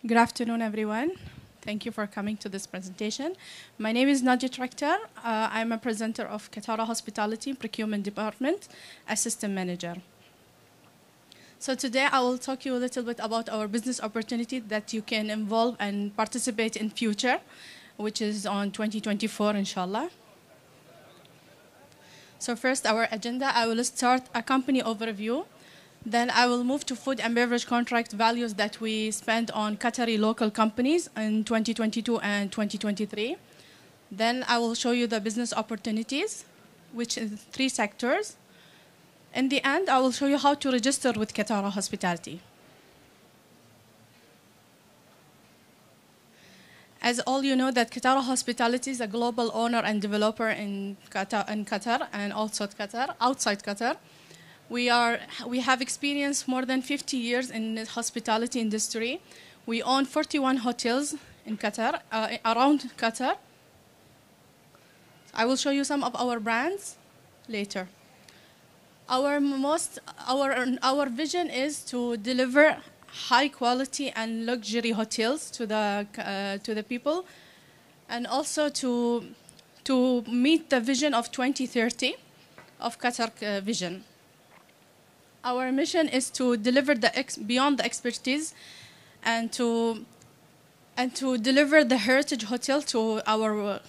Good afternoon, everyone. Thank you for coming to this presentation. My name is Nadia Traktar. I'm a presenter of Katara Hospitality Procurement Department, Assistant Manager. So today I will talk you a little bit about our business opportunity that you can involve and participate in future, which is on 2024, inshallah. So first, our agenda, I will start a company overview. Then I will move to food and beverage contract values that we spent on Qatari local companies in 2022 and 2023. Then I will show you the business opportunities, which is 3 sectors. In the end, I will show you how to register with Katara Hospitality. As all you know that Katara Hospitality is a global owner and developer in Qatar and also outside Qatar. We have experienced more than 50 years in the hospitality industry. We own 41 hotels in Qatar, around Qatar. I will show you some of our brands later. Our vision is to deliver high quality and luxury hotels to the people, and also to meet the vision of 2030 of Qatar vision. Our mission is to deliver beyond the expertise and to deliver the heritage hotel to our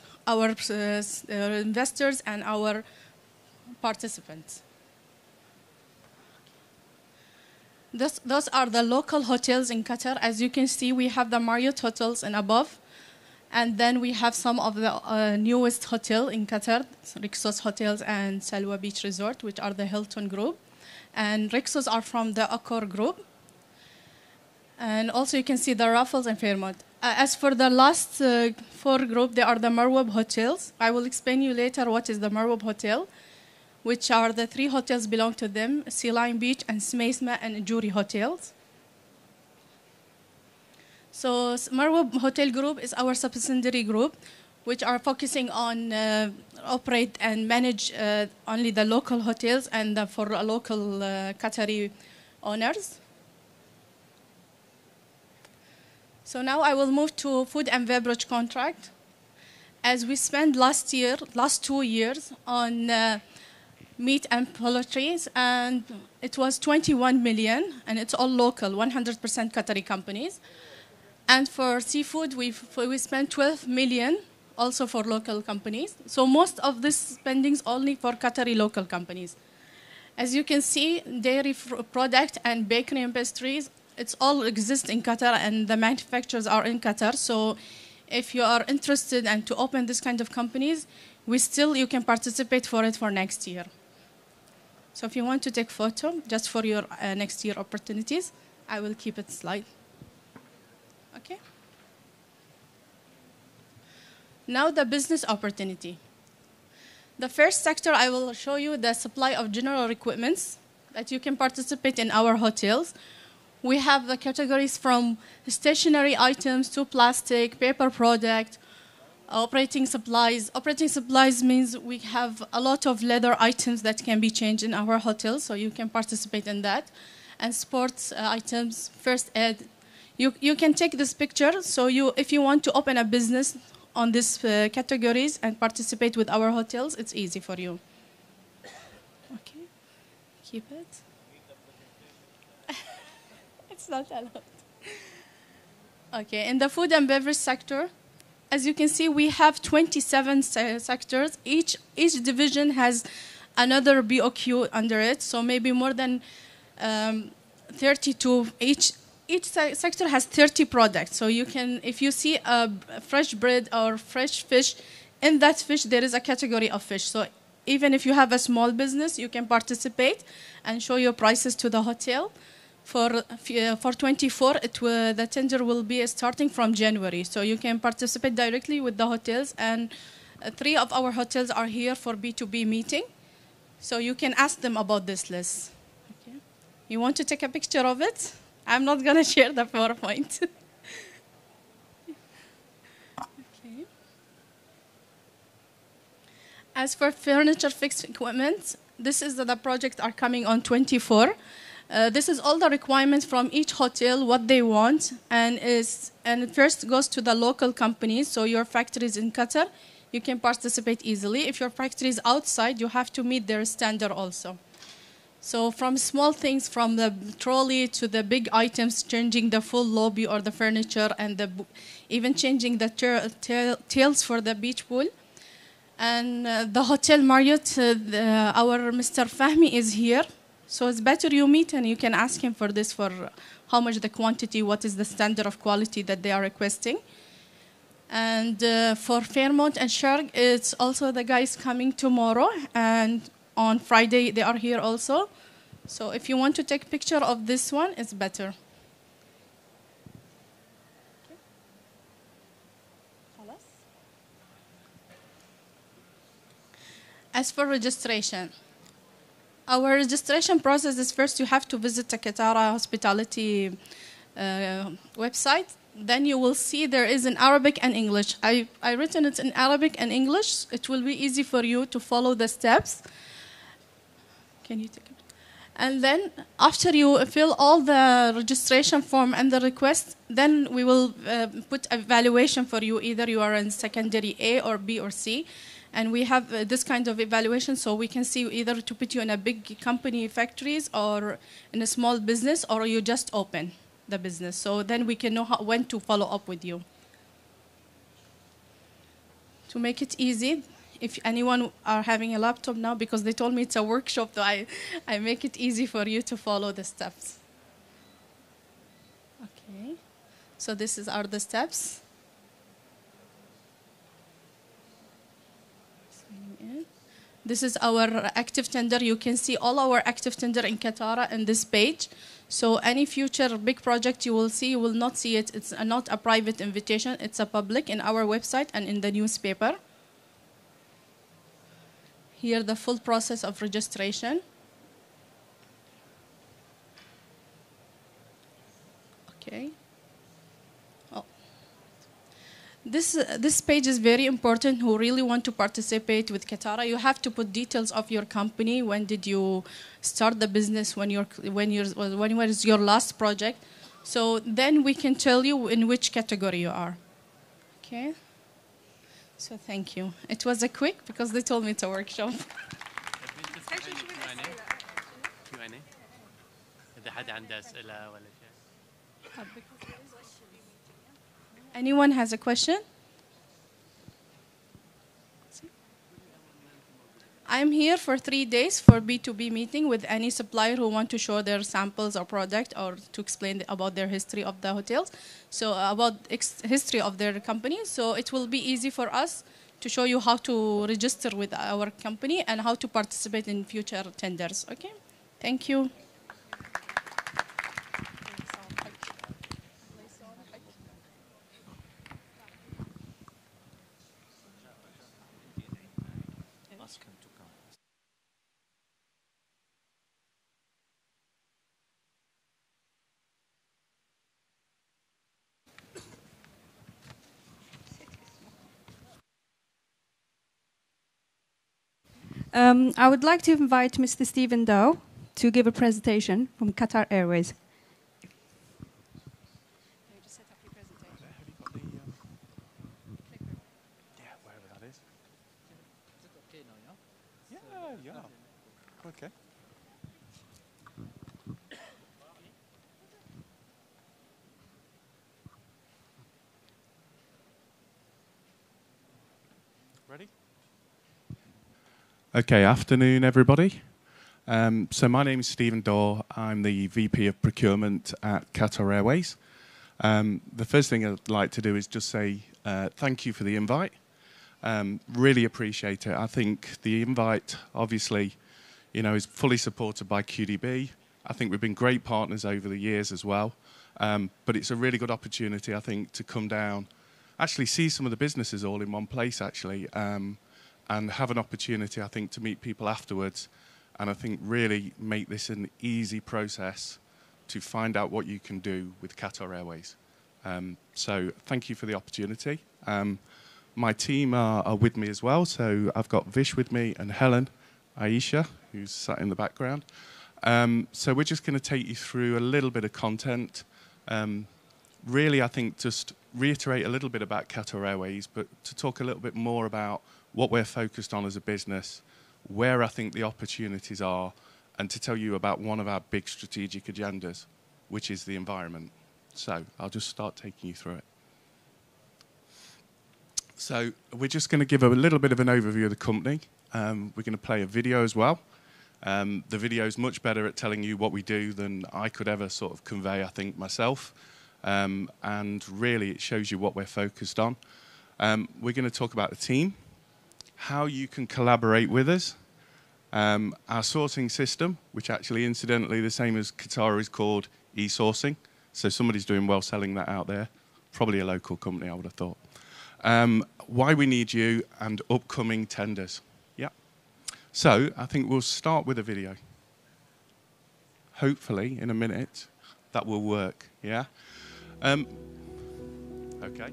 investors and our participants. Those are the local hotels in Qatar. As you can see, we have the Marriott hotels and above. And then we have some of the newest hotel in Qatar, Rixos Hotels and Salwa Beach Resort, which are the Hilton Group. And Rixos are from the Accor Group. And also you can see the Raffles and Fairmont. As for the last 4 group, they are the Marwab hotels. I will explain you later what is the Marwab hotel, which are the 3 hotels belong to them, Sea Lion Beach and Smaisma and Juri hotels. So Marwab Hotel Group is our subsidiary group, which are focusing on operate and manage only the local hotels and for local Qatari owners. So now I will move to food and beverage contract. As we spent last 2 years on meat and poultry, and it was 21 million, and it's all local, 100% Qatari companies. And for seafood, we spent 12 million, also for local companies. So most of this spendings only for Qatari local companies. As you can see, dairy product and bakery and pastries, it's all exist in Qatar and the manufacturers are in Qatar. So if you are interested and to open this kind of companies, you can participate for it for next year. So if you want to take photo just for your next year opportunities, I will keep it slide. Okay. Now the business opportunity. The first sector, I will show you the supply of general equipments that you can participate in our hotels. We have the categories from stationery items to plastic, paper product, operating supplies. Operating supplies means we have a lot of leather items that can be changed in our hotels, so you can participate in that. And sports items, first aid. You can take this picture, so if you want to open a business on these categories and participate with our hotels, it's easy for you. Okay, keep it. It's not allowed. Okay, in the food and beverage sector, as you can see, we have 27 sectors. Each division has another BOQ under it, so maybe more than 32 Each sector has 30 products. So you can, if you see a fresh bread or fresh fish, in that fish there is a category of fish. So even if you have a small business, you can participate and show your prices to the hotel. For 24, the tender will be starting from January. So you can participate directly with the hotels. And 3 of our hotels are here for B2B meeting. So you can ask them about this list. Okay. You want to take a picture of it? I'm not going to share the PowerPoint. Okay. As for furniture fixed equipment, this is the project are coming on 24. This is all the requirements from each hotel, what they want, and it first goes to the local companies. So your factory is in Qatar, you can participate easily. If your factory is outside, you have to meet their standard also. So from small things, from the trolley to the big items, changing the full lobby or the furniture, and even changing the tails for the beach pool. And the Hotel Marriott, our Mr. Fahmi is here. So it's better you meet and you can ask him for this, for how much the quantity, what is the standard of quality that they are requesting. And for Fairmont and Shark, it's also the guys coming tomorrow. And on Friday, they are here also. So if you want to take a picture of this one, it's better. As for registration, our registration process is first you have to visit the Katara Hospitality website. Then you will see there is in Arabic and English. I written it in Arabic and English. It will be easy for you to follow the steps. Can you take it? And then after you fill all the registration form and the request, then we will put evaluation for you. Either you are in secondary A or B or C. And we have this kind of evaluation, so we can see either to put you in a big company factories or in a small business, or you just open the business. So then we can know when to follow up with you. To make it easy, if anyone are having a laptop now, because they told me it's a workshop, so I make it easy for you to follow the steps. Okay, so this are the steps. This is our active tender. You can see all our active tender in Katara in this page. So any future big project you will see, you will not see it. It's not a private invitation. It's a public in our website and in the newspaper. Here the full process of registration. Okay. This page is very important. Who really want to participate with Katara, you have to put details of your company. When did you start the business? When was your last project? So then we can tell you in which category you are. Okay. So thank you. It was a quick because they told me it's a workshop. Anyone has a question? I'm here for 3 days for B2B meeting with any supplier who want to show their samples or product or to explain about their history of the hotels. So about history of their company. So it will be easy for us to show you how to register with our company and how to participate in future tenders. Okay? Thank you. I would like to invite Mr. Stephen Doe to give a presentation from Qatar Airways. Wherever that is. Is it okay now, yeah? Yeah. Okay. Ready? Okay, afternoon everybody. So my name is Stephen Daw. I'm the VP of Procurement at Qatar Airways. The first thing I'd like to do is just say thank you for the invite. Really appreciate it. I think the invite, obviously, is fully supported by QDB. I think we've been great partners over the years as well. But it's a really good opportunity, I think, to come down, actually see some of the businesses all in one place, actually. And have an opportunity, I think, to meet people afterwards, and I think really make this an easy process to find out what you can do with Qatar Airways. So thank you for the opportunity. My team are with me as well, so I've got Vish with me and Helen, Aisha, who's sat in the background. So we're just going to take you through a little bit of content. Really, I think just reiterate a little bit about Qatar Airways, but to talk a little bit more about what we're focused on as a business, where I think the opportunities are, and to tell you about one of our big strategic agendas, which is the environment. So I'll just start taking you through it. So we're just going to give a little bit of an overview of the company. We're going to play a video as well. The video is much better at telling you what we do than I could ever sort of convey, I think, myself. And really, it shows you what we're focused on. We're going to talk about the team, how you can collaborate with us, our sourcing system, which actually, incidentally, the same as Qatar is called e-sourcing. So somebody's doing well selling that out there. Probably a local company, I would have thought. Why we need you, and upcoming tenders. Yeah. So I think we'll start with a video. Hopefully, in a minute, that will work. Yeah. Okay.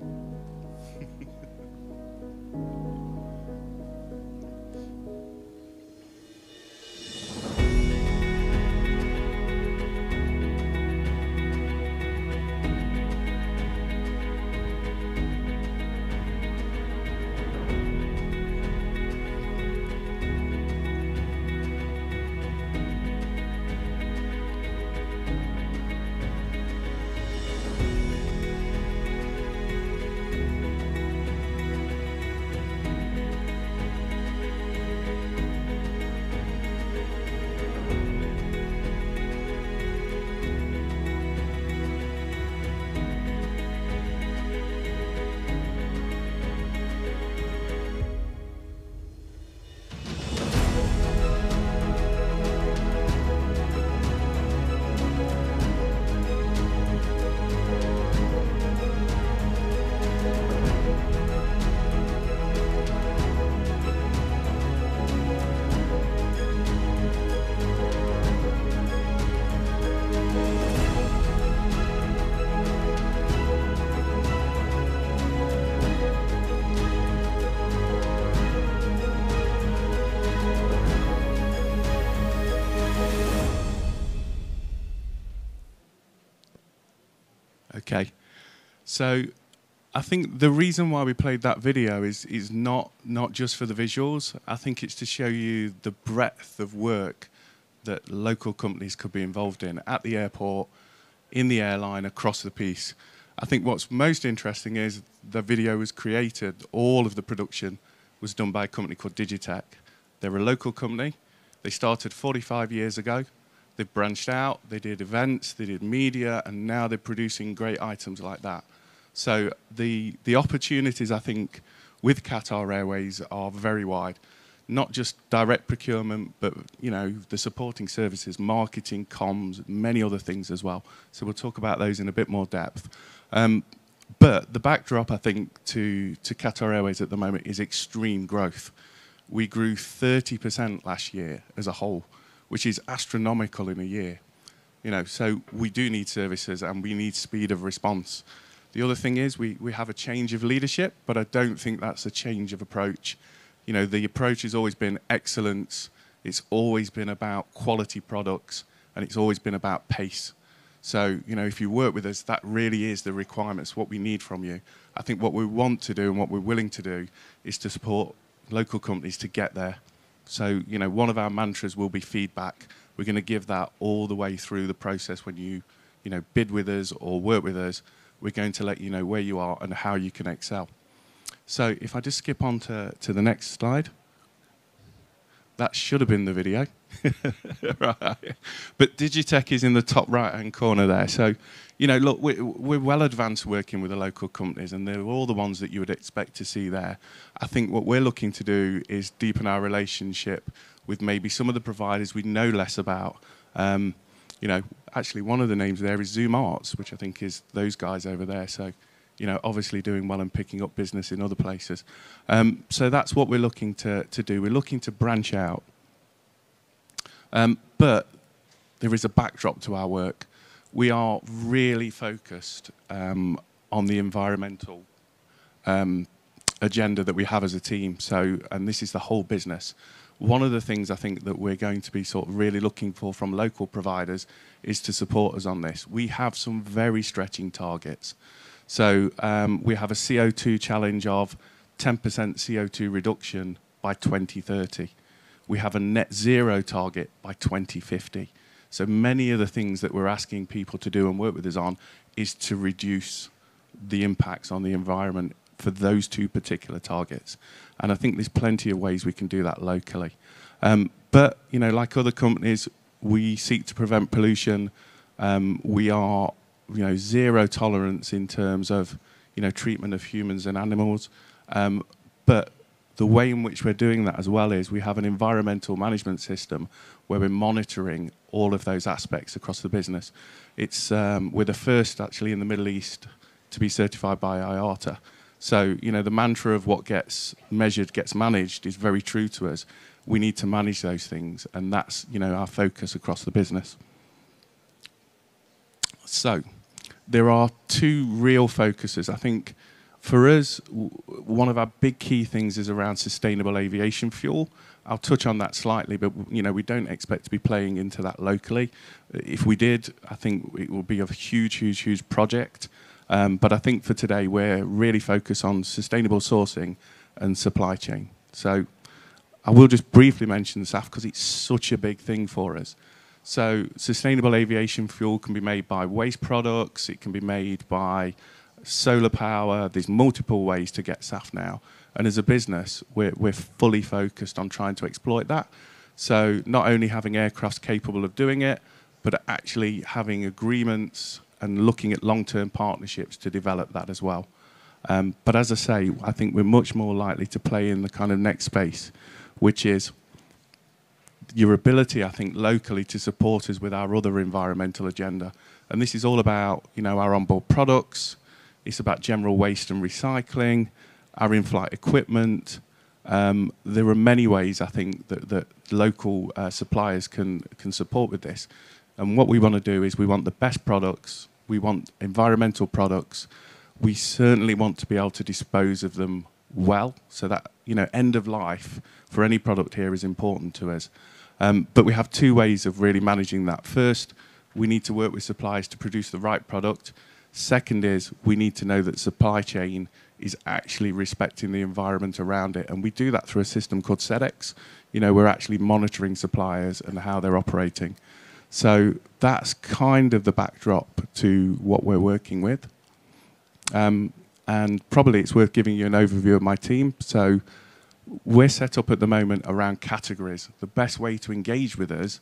Okay, so I think the reason why we played that video is not just for the visuals. I think it's to show you the breadth of work that local companies could be involved in at the airport, in the airline, across the piece. I think what's most interesting is the video was created, all of the production was done by a company called Digitech. They're a local company. They started 45 years ago. They've branched out, they did events, they did media, and now they're producing great items like that. So the opportunities, I think, with Qatar Airways are very wide. Not just direct procurement, but you know, the supporting services, marketing, comms, many other things as well. So we'll talk about those in a bit more depth. But the backdrop, I think, to Qatar Airways at the moment is extreme growth. We grew 30% last year as a whole, which is astronomical in a year. You know, so we do need services and we need speed of response. The other thing is we have a change of leadership, but I don't think that's a change of approach. You know, the approach has always been excellence. It's always been about quality products, and it's always been about pace. So, you know, if you work with us, that really is the requirements, what we need from you. I think what we want to do and what we're willing to do is to support local companies to get there. So, you know, one of our mantras will be feedback. We're going to give that all the way through the process when you know, bid with us or work with us. We're going to let you know where you are and how you can excel. So if I just skip on to the next slide. That should have been the video. Right. But Digitech is in the top right-hand corner there. So, you know, look, we're well advanced working with the local companies, and they're all the ones that you would expect to see there. I think what we're looking to do is deepen our relationship with maybe some of the providers we know less about. You know, actually, one of the names there is Zoom Arts, which I think is those guys over there. So, you know, obviously doing well and picking up business in other places. So that's what we're looking to do. We're looking to branch out. But there is a backdrop to our work. We are really focused on the environmental agenda that we have as a team. So, and this is the whole business. one of the things I think that we're going to be sort of really looking for from local providers is to support us on this. We have some very stretching targets. So we have a CO2 challenge of 10% CO2 reduction by 2030. We have a net zero target by 2050. So many of the things that we're asking people to do and work with us on is to reduce the impacts on the environment for those two particular targets. And I think there's plenty of ways we can do that locally. But, you know, like other companies, we seek to prevent pollution. We are, you know, zero tolerance in terms of, you know, treatment of humans and animals. But the way in which we're doing that as well is we have an environmental management system where we're monitoring all of those aspects across the business. It's, we're the first actually in the Middle East to be certified by IATA. So, you know, the mantra of what gets measured gets managed is very true to us. We need to manage those things, and that's, you know, our focus across the business. So, there are two real focuses. I think for us, one of our big key things is around sustainable aviation fuel. I'll touch on that slightly, but, you know, we don't expect to be playing into that locally. If we did, I think it will be a huge, huge, huge project. But I think for today, we're really focused on sustainable sourcing and supply chain. So I will just briefly mention SAF because it's such a big thing for us. So sustainable aviation fuel can be made by waste products. It can be made by solar power. There's multiple ways to get SAF now. And as a business, we're fully focused on trying to exploit that. So not only having aircrafts capable of doing it, but actually having agreements and looking at long-term partnerships to develop that as well. But as I say, I think we're much more likely to play in the kind of next space, which is your ability, I think, locally to support us with our other environmental agenda. And this is all about, you know, our onboard products. It's about general waste and recycling, our in-flight equipment. There are many ways, I think, that local suppliers can support with this. And what we want to do is we want the best products, we want environmental products, we certainly want to be able to dispose of them well, so that, you know, end of life for any product here is important to us. But we have two ways of really managing that. First, we need to work with suppliers to produce the right product. Second is we need to know that supply chain is actually respecting the environment around it. And we do that through a system called SEDEX. You know, we're actually monitoring suppliers and how they're operating. So that's kind of the backdrop to what we're working with. And probably it's worth giving you an overview of my team. So we're set up at the moment around categories. The best way to engage with us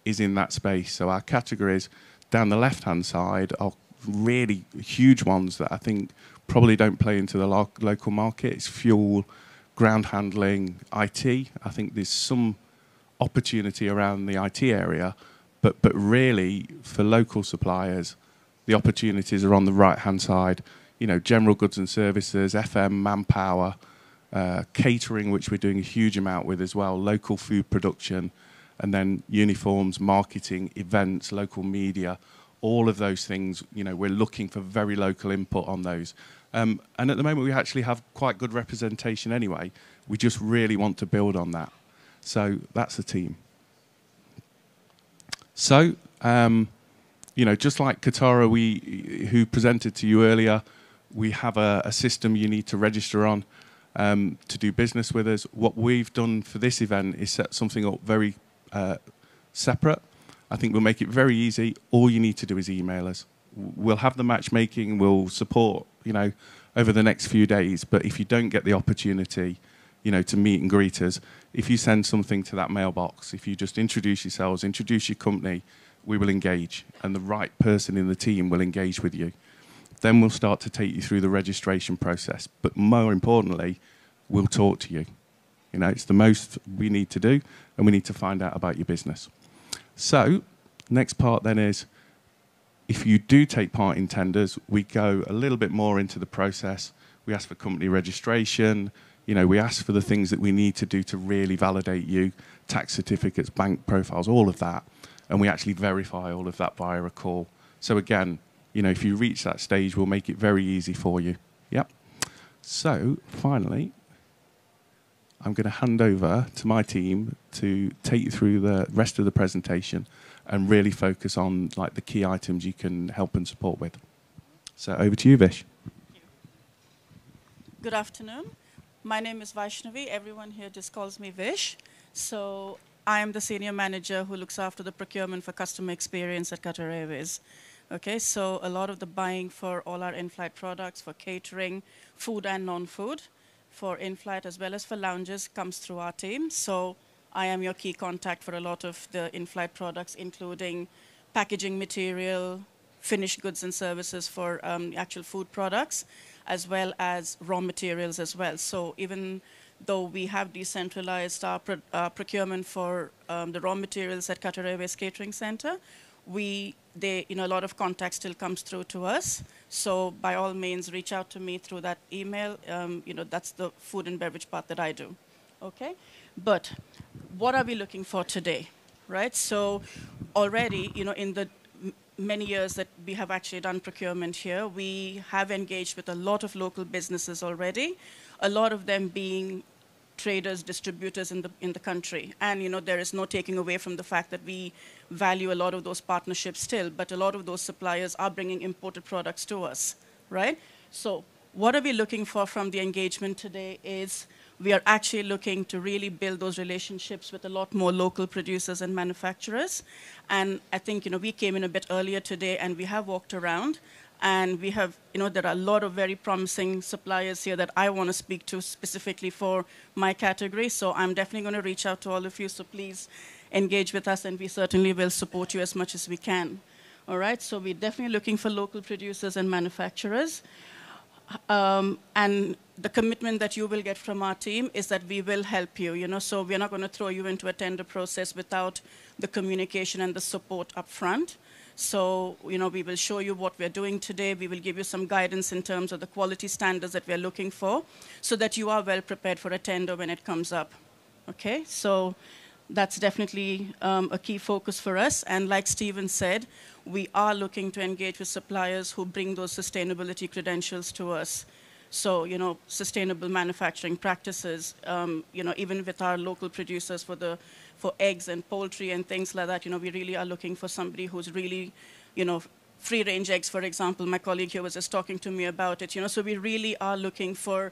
is in that space. So our categories down the left-hand side are really huge ones that I think probably don't play into the local market. It's fuel, ground handling, IT. I think there's some opportunity around the IT area. But really, for local suppliers, the opportunities are on the right-hand side. You know, general goods and services, FM, manpower, catering, which we're doing a huge amount with as well, local food production, and then uniforms, marketing, events, local media, all of those things. You know, we're looking for very local input on those. And at the moment, we actually have quite good representation anyway. We just really want to build on that. So that's the team. So, you know, just like Katara, who presented to you earlier, we have a system you need to register on to do business with us. What we've done for this event is set something up very separate. I think we'll make it very easy. All you need to do is email us. We'll have the matchmaking. We'll support, you know, over the next few days. But if you don't get the opportunity, you know, to meet and greet us, if you send something to that mailbox, if you just introduce yourselves, introduce your company, we will engage, and the right person in the team will engage with you. Then we'll start to take you through the registration process. But more importantly, we'll talk to you. You know, it's the most we need to do, and we need to find out about your business. So, next part then is, if you do take part in tenders, we go a little bit more into the process. We ask for company registration. You know, we ask for the things that we need to do to really validate you, tax certificates, bank profiles, all of that. And we actually verify all of that via a call. So again, you know, if you reach that stage, we'll make it very easy for you. Yep. So finally, I'm going to hand over to my team to take you through the rest of the presentation and really focus on like the key items you can help and support with. So over to you, Vish. Good afternoon. My name is Vaishnavi. Everyone here just calls me Vish. So I am the senior manager who looks after the procurement for customer experience at Qatar Airways. Okay, so a lot of the buying for all our in-flight products, for catering, food and non-food, for in-flight as well as for lounges comes through our team. So I am your key contact for a lot of the in-flight products, including packaging material, finished goods and services for actual food products, as well as raw materials as well. So even though we have decentralized our procurement for the raw materials at Qatar Airways Catering Center, a lot of contact still comes through to us. So by all means, reach out to me through that email. That's the food and beverage part that I do. Okay, but what are we looking for today, right? So already, in the many years that we have actually done procurement here, we have engaged with a lot of local businesses already, a lot of them being traders, distributors in the country. And there is no taking away from the fact that we value a lot of those partnerships still, but a lot of those suppliers are bringing imported products to us, right? So what are we looking for from the engagement today is we are actually looking to really build those relationships with a lot more local producers and manufacturers. And I think, we came in a bit earlier today and we have walked around. And we have, there are a lot of very promising suppliers here that I want to speak to specifically for my category. So I'm definitely going to reach out to all of you. So please engage with us, and we certainly will support you as much as we can. All right. So we're definitely looking for local producers and manufacturers. And the commitment that you will get from our team is that we will help you. So we're not going to throw you into a tender process without the communication and the support up front. So, we will show you what we're doing today. We will give you some guidance in terms of the quality standards that we're looking for so that you are well prepared for a tender when it comes up. Okay, so that's definitely a key focus for us. And like Stephen said, we are looking to engage with suppliers who bring those sustainability credentials to us. So, sustainable manufacturing practices, even with our local producers for eggs and poultry and things like that, we really are looking for somebody who's really, free-range eggs, for example. My colleague here was just talking to me about it, so we really are looking for,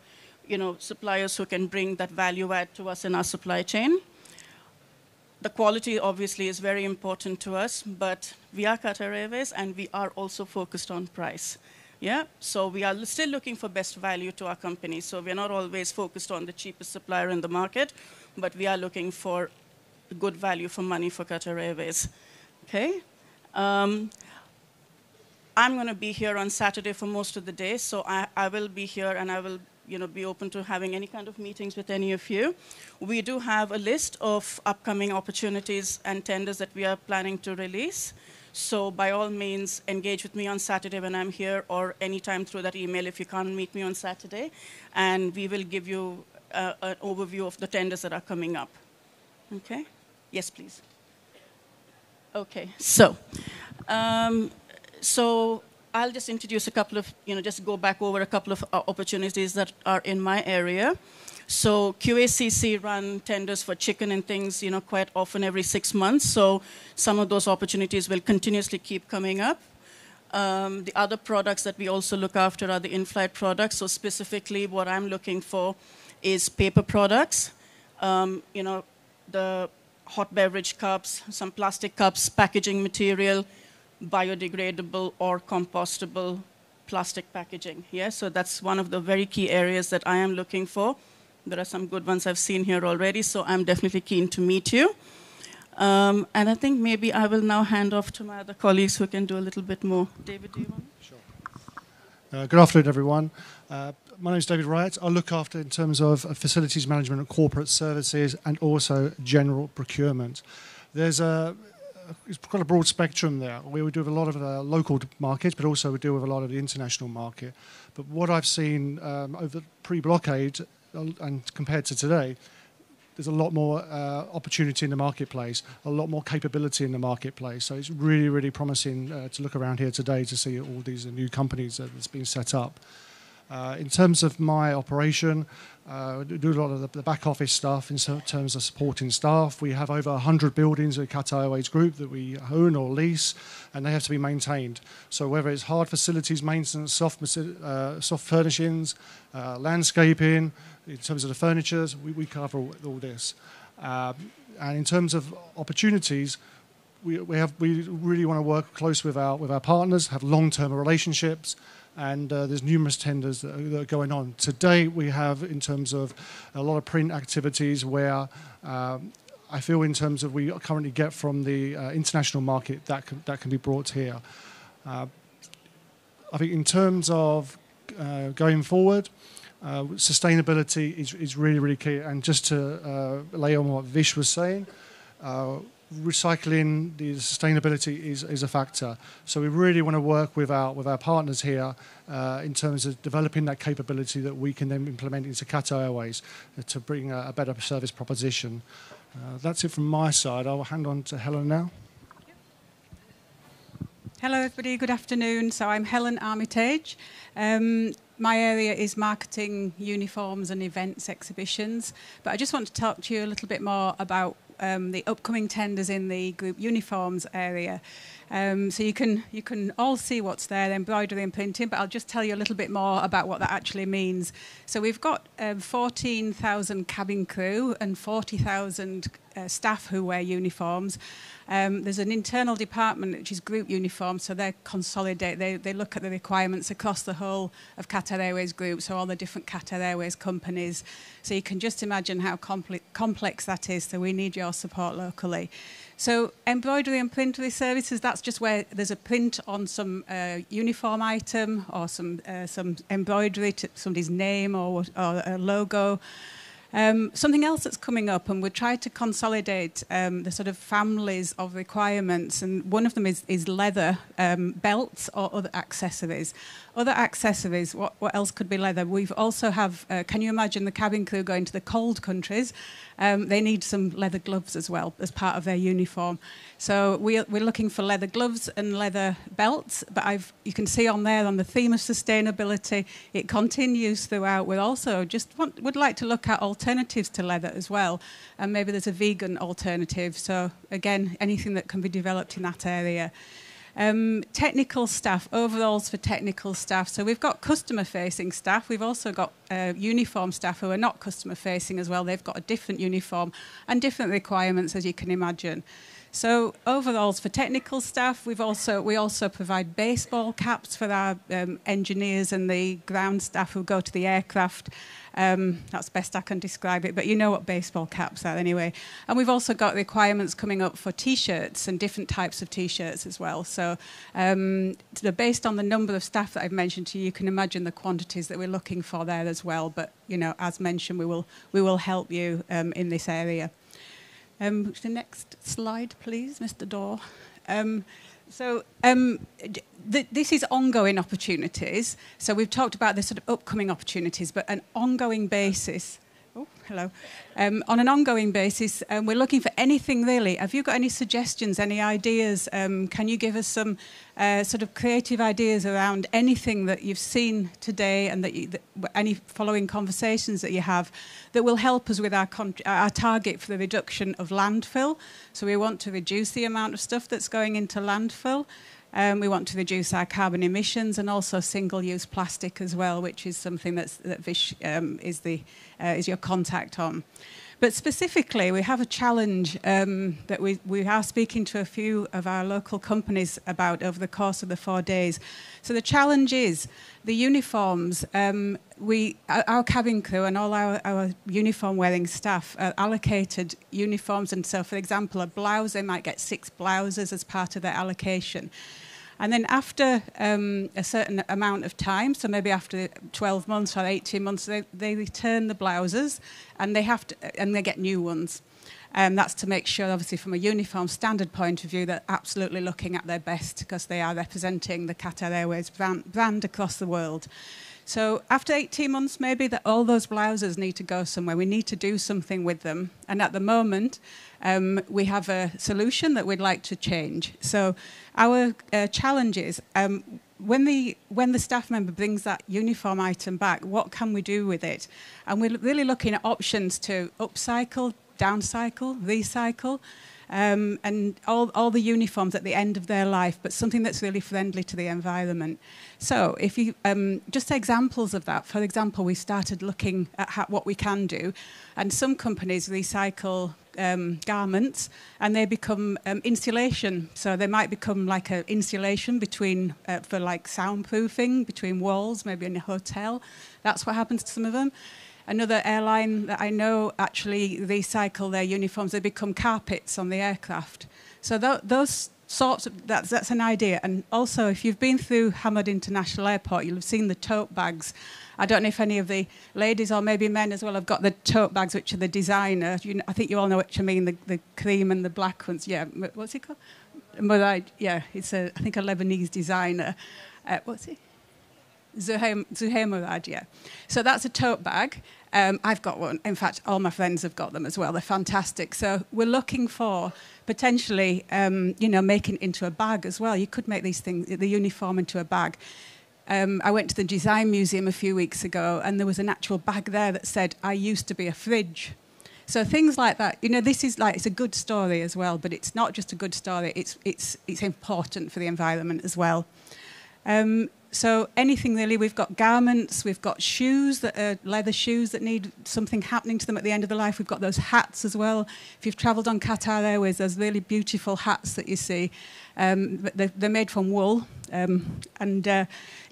suppliers who can bring that value add to us in our supply chain. The quality, obviously, is very important to us, but we are Qatar Airways, and we are also focused on price. Yeah, so we are still looking for best value to our company. So we're not always focused on the cheapest supplier in the market, but we are looking for good value for money for Qatar Airways. Okay. I'm going to be here on Saturday for most of the day, so I will be here, and I will be open to having any kind of meetings with any of you. We do have a list of upcoming opportunities and tenders that we are planning to release. So by all means, engage with me on Saturday when I'm here, or anytime through that email if you can't meet me on Saturday. And we will give you an overview of the tenders that are coming up. Okay? Yes, please. Okay, so I'll just introduce a couple of, just go back over a couple of opportunities that are in my area. So QACC run tenders for chicken and things, quite often every 6 months. So some of those opportunities will continuously keep coming up. The other products that we also look after are the in-flight products. So specifically what I'm looking for is paper products, the hot beverage cups, some plastic cups, packaging material, biodegradable or compostable plastic packaging. Yeah, so that's one of the very key areas that I am looking for. There are some good ones I've seen here already, so I'm definitely keen to meet you. And I think maybe I will now hand off to my other colleagues who can do a little bit more. David, do you want? Sure. Good afternoon, everyone. My name is David Wright. I look after in terms of facilities management and corporate services, and also general procurement. It's quite a broad spectrum there. We do a lot of local markets, but also we deal with a lot of the international market. But what I've seen over pre-blockade and compared to today, there's a lot more opportunity in the marketplace, a lot more capability in the marketplace. So it's really, really promising to look around here today to see all these new companies that's been set up. In terms of my operation, do a lot of the back office stuff in terms of supporting staff. We have over 100 buildings at Qatar Airways Group that we own or lease, and they have to be maintained. So whether it's hard facilities maintenance, soft furnishings, landscaping, in terms of the furniture, we cover all this. And in terms of opportunities, we really want to work close with our partners, have long-term relationships, and there's numerous tenders that are going on. Today we have, in terms of a lot of print activities where I feel in terms of we currently get from the international market that can be brought here. I think in terms of going forward, sustainability is really, really key. And just to lay on what Vish was saying, recycling, the sustainability is a factor. So we really want to work with our partners here in terms of developing that capability that we can then implement into Qatar Airways to bring a better service proposition. That's it from my side. I'll hand on to Helen now. Hello everybody, good afternoon. So I'm Helen Armitage. My area is marketing, uniforms and events, exhibitions. But I just want to talk to you a little bit more about the upcoming tenders in the group uniforms area. So you can all see what's there, embroidery and printing, but I'll just tell you a little bit more about what that actually means. So we've got 14,000 cabin crew and 40,000 staff who wear uniforms. There's an internal department which is group uniforms, so they consolidate, they look at the requirements across the whole of Qatar Airways Group, so all the different Qatar Airways companies. So you can just imagine how complex that is, so we need your support locally. So embroidery and printery services, that's just where there's a print on some uniform item or some embroidery to somebody's name or a logo. Something else that's coming up, and we're trying to consolidate the sort of families of requirements, and one of them is leather belts or other accessories. Other accessories, what else could be leather? We've also have, can you imagine the cabin crew going to the cold countries? They need some leather gloves as well as part of their uniform. So we're looking for leather gloves and leather belts, but you can see on there on the theme of sustainability, it continues throughout. We also would like to look at alternatives to leather as well, and maybe there's a vegan alternative. So again, anything that can be developed in that area. Technical staff, overalls for technical staff. So we've got customer-facing staff. We've also got uniform staff who are not customer-facing as well. They've got a different uniform and different requirements, as you can imagine. So overalls for technical staff. We also provide baseball caps for our engineers and the ground staff who go to the aircraft. That's best I can describe it, but you know what baseball caps are anyway. And we've also got requirements coming up for T-shirts and different types of T-shirts as well. So based on the number of staff that I've mentioned to you, you can imagine the quantities that we're looking for there as well. But you know, as mentioned, we will help you in this area. The next slide, please, Mr. Daw. This is ongoing opportunities. So we've talked about the sort of upcoming opportunities, but an ongoing basis. Oh, hello. On an ongoing basis, we're looking for anything really. Have you got any suggestions, any ideas? Can you give us some sort of creative ideas around anything that you've seen today and any following conversations that you have that will help us with our target for the reduction of landfill? So we want to reduce the amount of stuff that's going into landfill. We want to reduce our carbon emissions and also single-use plastic as well, which is something that Vish is your contact on. But specifically, we have a challenge that we are speaking to a few of our local companies about over the course of the 4 days. So the challenge is the uniforms. Our cabin crew and all our uniform-wearing staff are allocated uniforms. And so, for example, a blouse, they might get 6 blouses as part of their allocation. And then after a certain amount of time, so maybe after 12 months or 18 months, they return the blouses and they get new ones. That's to make sure, obviously, from a uniform standard point of view, they're absolutely looking at their best because they are representing the Qatar Airways brand across the world. So after 18 months, maybe that all those blouses need to go somewhere. We need to do something with them. And at the moment, we have a solution that we'd like to change. So our challenge is, when the staff member brings that uniform item back, what can we do with it? And we're really looking at options to upcycle, downcycle, recycle, and all the uniforms at the end of their life, but something that's really friendly to the environment. So if you, just examples of that, for example, we started looking at what we can do, and some companies recycle garments and they become insulation. So they might become like an insulation between, for like soundproofing between walls, maybe in a hotel. That's what happens to some of them. Another airline that I know actually recycle their uniforms. They become carpets on the aircraft. So those sorts of, that's an idea. And also, if you've been through Hamad International Airport, you'll have seen the tote bags. I don't know if any of the ladies or maybe men as well have got the tote bags, which are the designer. I think you all know what I mean, the cream and the black ones. Yeah, what's it called? Murad, yeah, it's I think a Lebanese designer. What's it? Zuhair Murad, yeah. So that's a tote bag. I've got one. In fact, all my friends have got them as well. They're fantastic. So we're looking for potentially, making it into a bag as well. You could make these things, the uniform, into a bag. I went to the Design Museum a few weeks ago, and there was an actual bag there that said, "I used to be a fridge." So things like that. This is like, it's a good story as well, but it's not just a good story. It's important for the environment as well. So anything really, we've got garments, we've got shoes, that are leather shoes that need something happening to them at the end of the life. We've got those hats as well. If you've travelled on Qatar Airways, there's really beautiful hats that you see. They're made from wool, and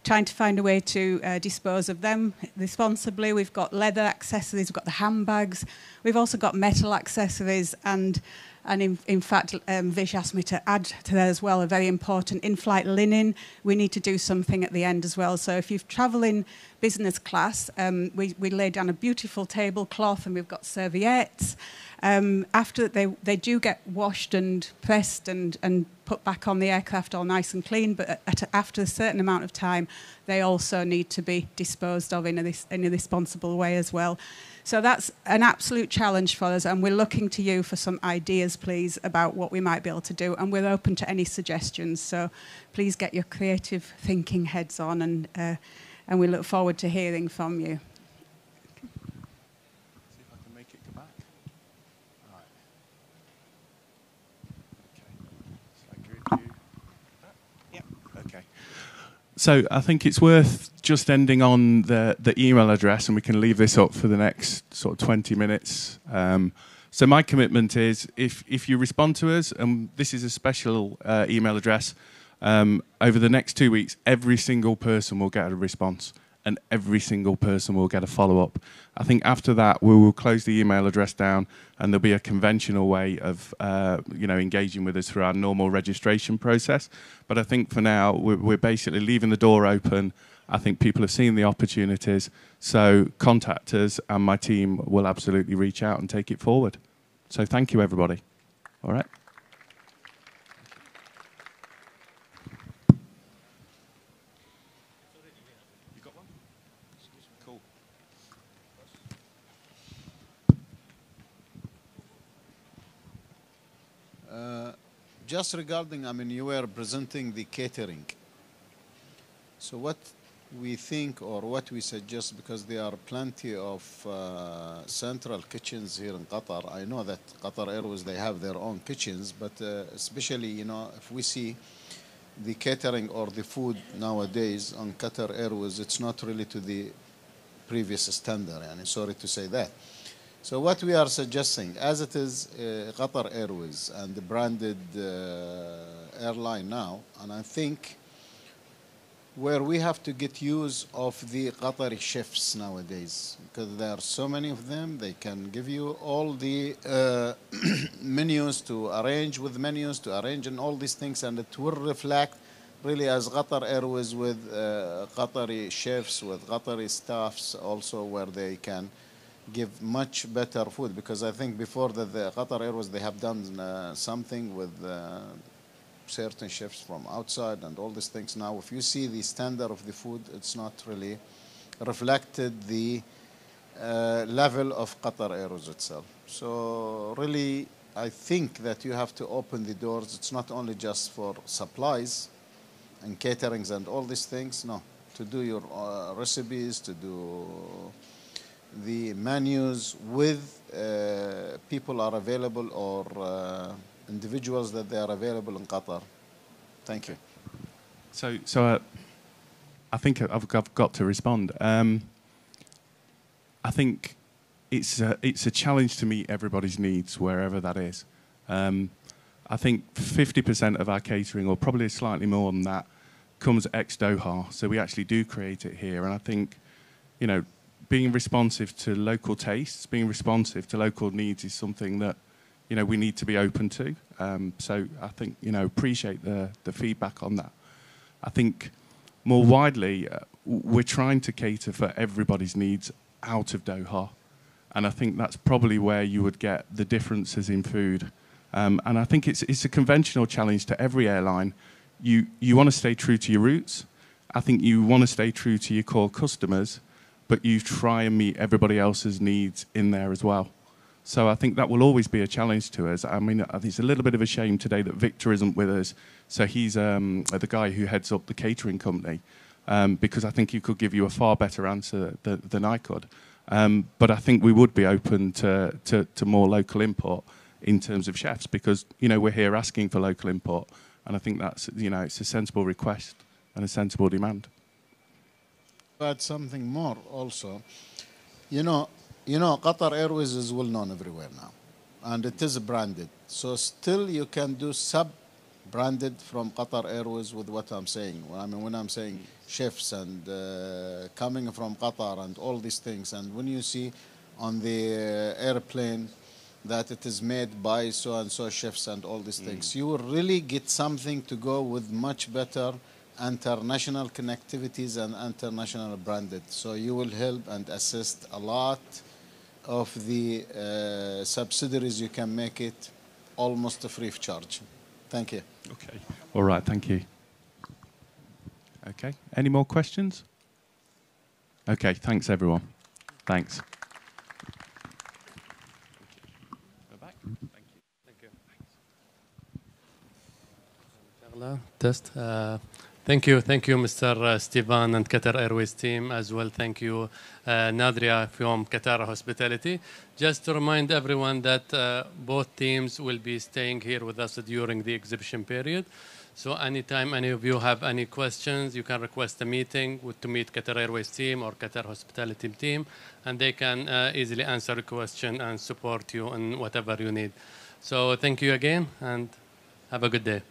trying to find a way to dispose of them responsibly. We've got leather accessories, we've got the handbags. We've also got metal accessories, and in fact, Vish asked me to add to that as well, a very important in-flight linen. We need to do something at the end as well. So if you've travelled in business class, we lay down a beautiful tablecloth, and we've got serviettes. After they do get washed and pressed and put back on the aircraft all nice and clean, but after a certain amount of time, they also need to be disposed of in a responsible way as well. So that's an absolute challenge for us, and we're looking to you for some ideas, please, about what we might be able to do, and we're open to any suggestions. So please get your creative thinking heads on, and we look forward to hearing from you. See if I can make it go back. All right. Okay. So I agree with you. Yep. Okay. So I think it's worth just ending on the email address, and we can leave this up for the next sort of 20 minutes. So my commitment is, if you respond to us, and this is a special email address, over the next 2 weeks, every single person will get a response, and every single person will get a follow-up. I think after that, we will close the email address down, and there'll be a conventional way of engaging with us through our normal registration process. But I think for now, we're basically leaving the door open. I think people have seen the opportunities, so contact us, and my team will absolutely reach out and take it forward. So thank you, everybody. All right. You got one? Cool. Just regarding, you were presenting the catering. So what we think, or what we suggest, because there are plenty of central kitchens here in Qatar. I know that Qatar Airways, they have their own kitchens, but especially, if we see the catering or the food nowadays on Qatar Airways, it's not really to the previous standard, and sorry to say that. So what we are suggesting, as it is Qatar Airways and the branded airline now, and I think where we have to get use of the Qatari chefs nowadays, because there are so many of them. They can give you all the menus to arrange and all these things, and it will reflect really as Qatar Airways with Qatari chefs, with Qatari staffs also, where they can give much better food. Because I think before that, the Qatar Airways, they have done something with certain chefs from outside and all these things. Now, if you see the standard of the food, it's not really reflected the level of Qatar Airways itself. So really, I think that you have to open the doors. It's not only just for supplies and caterings and all these things, no. To do your recipes, to do the menus with people are available or individuals that they are available in Qatar. Thank you. So I think I've got to respond. I think it's a challenge to meet everybody's needs wherever that is. I think 50% of our catering, or probably slightly more than that, comes ex-Doha. So we actually do create it here. And I think, you know, being responsive to local tastes, being responsive to local needs is something that, you know, we need to be open to. So I think, you know, appreciate the feedback on that. I think more widely, we're trying to cater for everybody's needs out of Doha. And I think that's probably where you would get the differences in food. And I think it's a conventional challenge to every airline. You want to stay true to your roots. I think you want to stay true to your core customers, but you try and meet everybody else's needs in there as well. So I think that will always be a challenge to us. I mean, I think it's a little bit of a shame today that Victor isn't with us. So he's the guy who heads up the catering company, because I think he could give you a far better answer than I could. But I think we would be open to more local import in terms of chefs, because, you know, we're here asking for local import. And I think that's, you know, it's a sensible request and a sensible demand. Add something more also. You know, Qatar Airways is well known everywhere now, and it is branded. So still you can do sub-branded from Qatar Airways with what I'm saying. I mean, when I'm saying chefs and coming from Qatar and all these things, and when you see on the airplane that it is made by so-and-so chefs and all these things, you will really get something to go with much better international connectivities and international branded. So you will help and assist a lot of the subsidiaries. You can make it almost free of charge. Thank you. Okay. All right, thank you. Okay, any more questions? Okay, thanks everyone. Thanks. Test. Thank you, Mr. Steven and Qatar Airways team as well. Thank you, Nadria from Qatar Hospitality. Just to remind everyone that both teams will be staying here with us during the exhibition period. So anytime any of you have any questions, you can request a meeting to meet Qatar Airways team or Qatar Hospitality team, and they can easily answer a question and support you in whatever you need. So thank you again, and have a good day.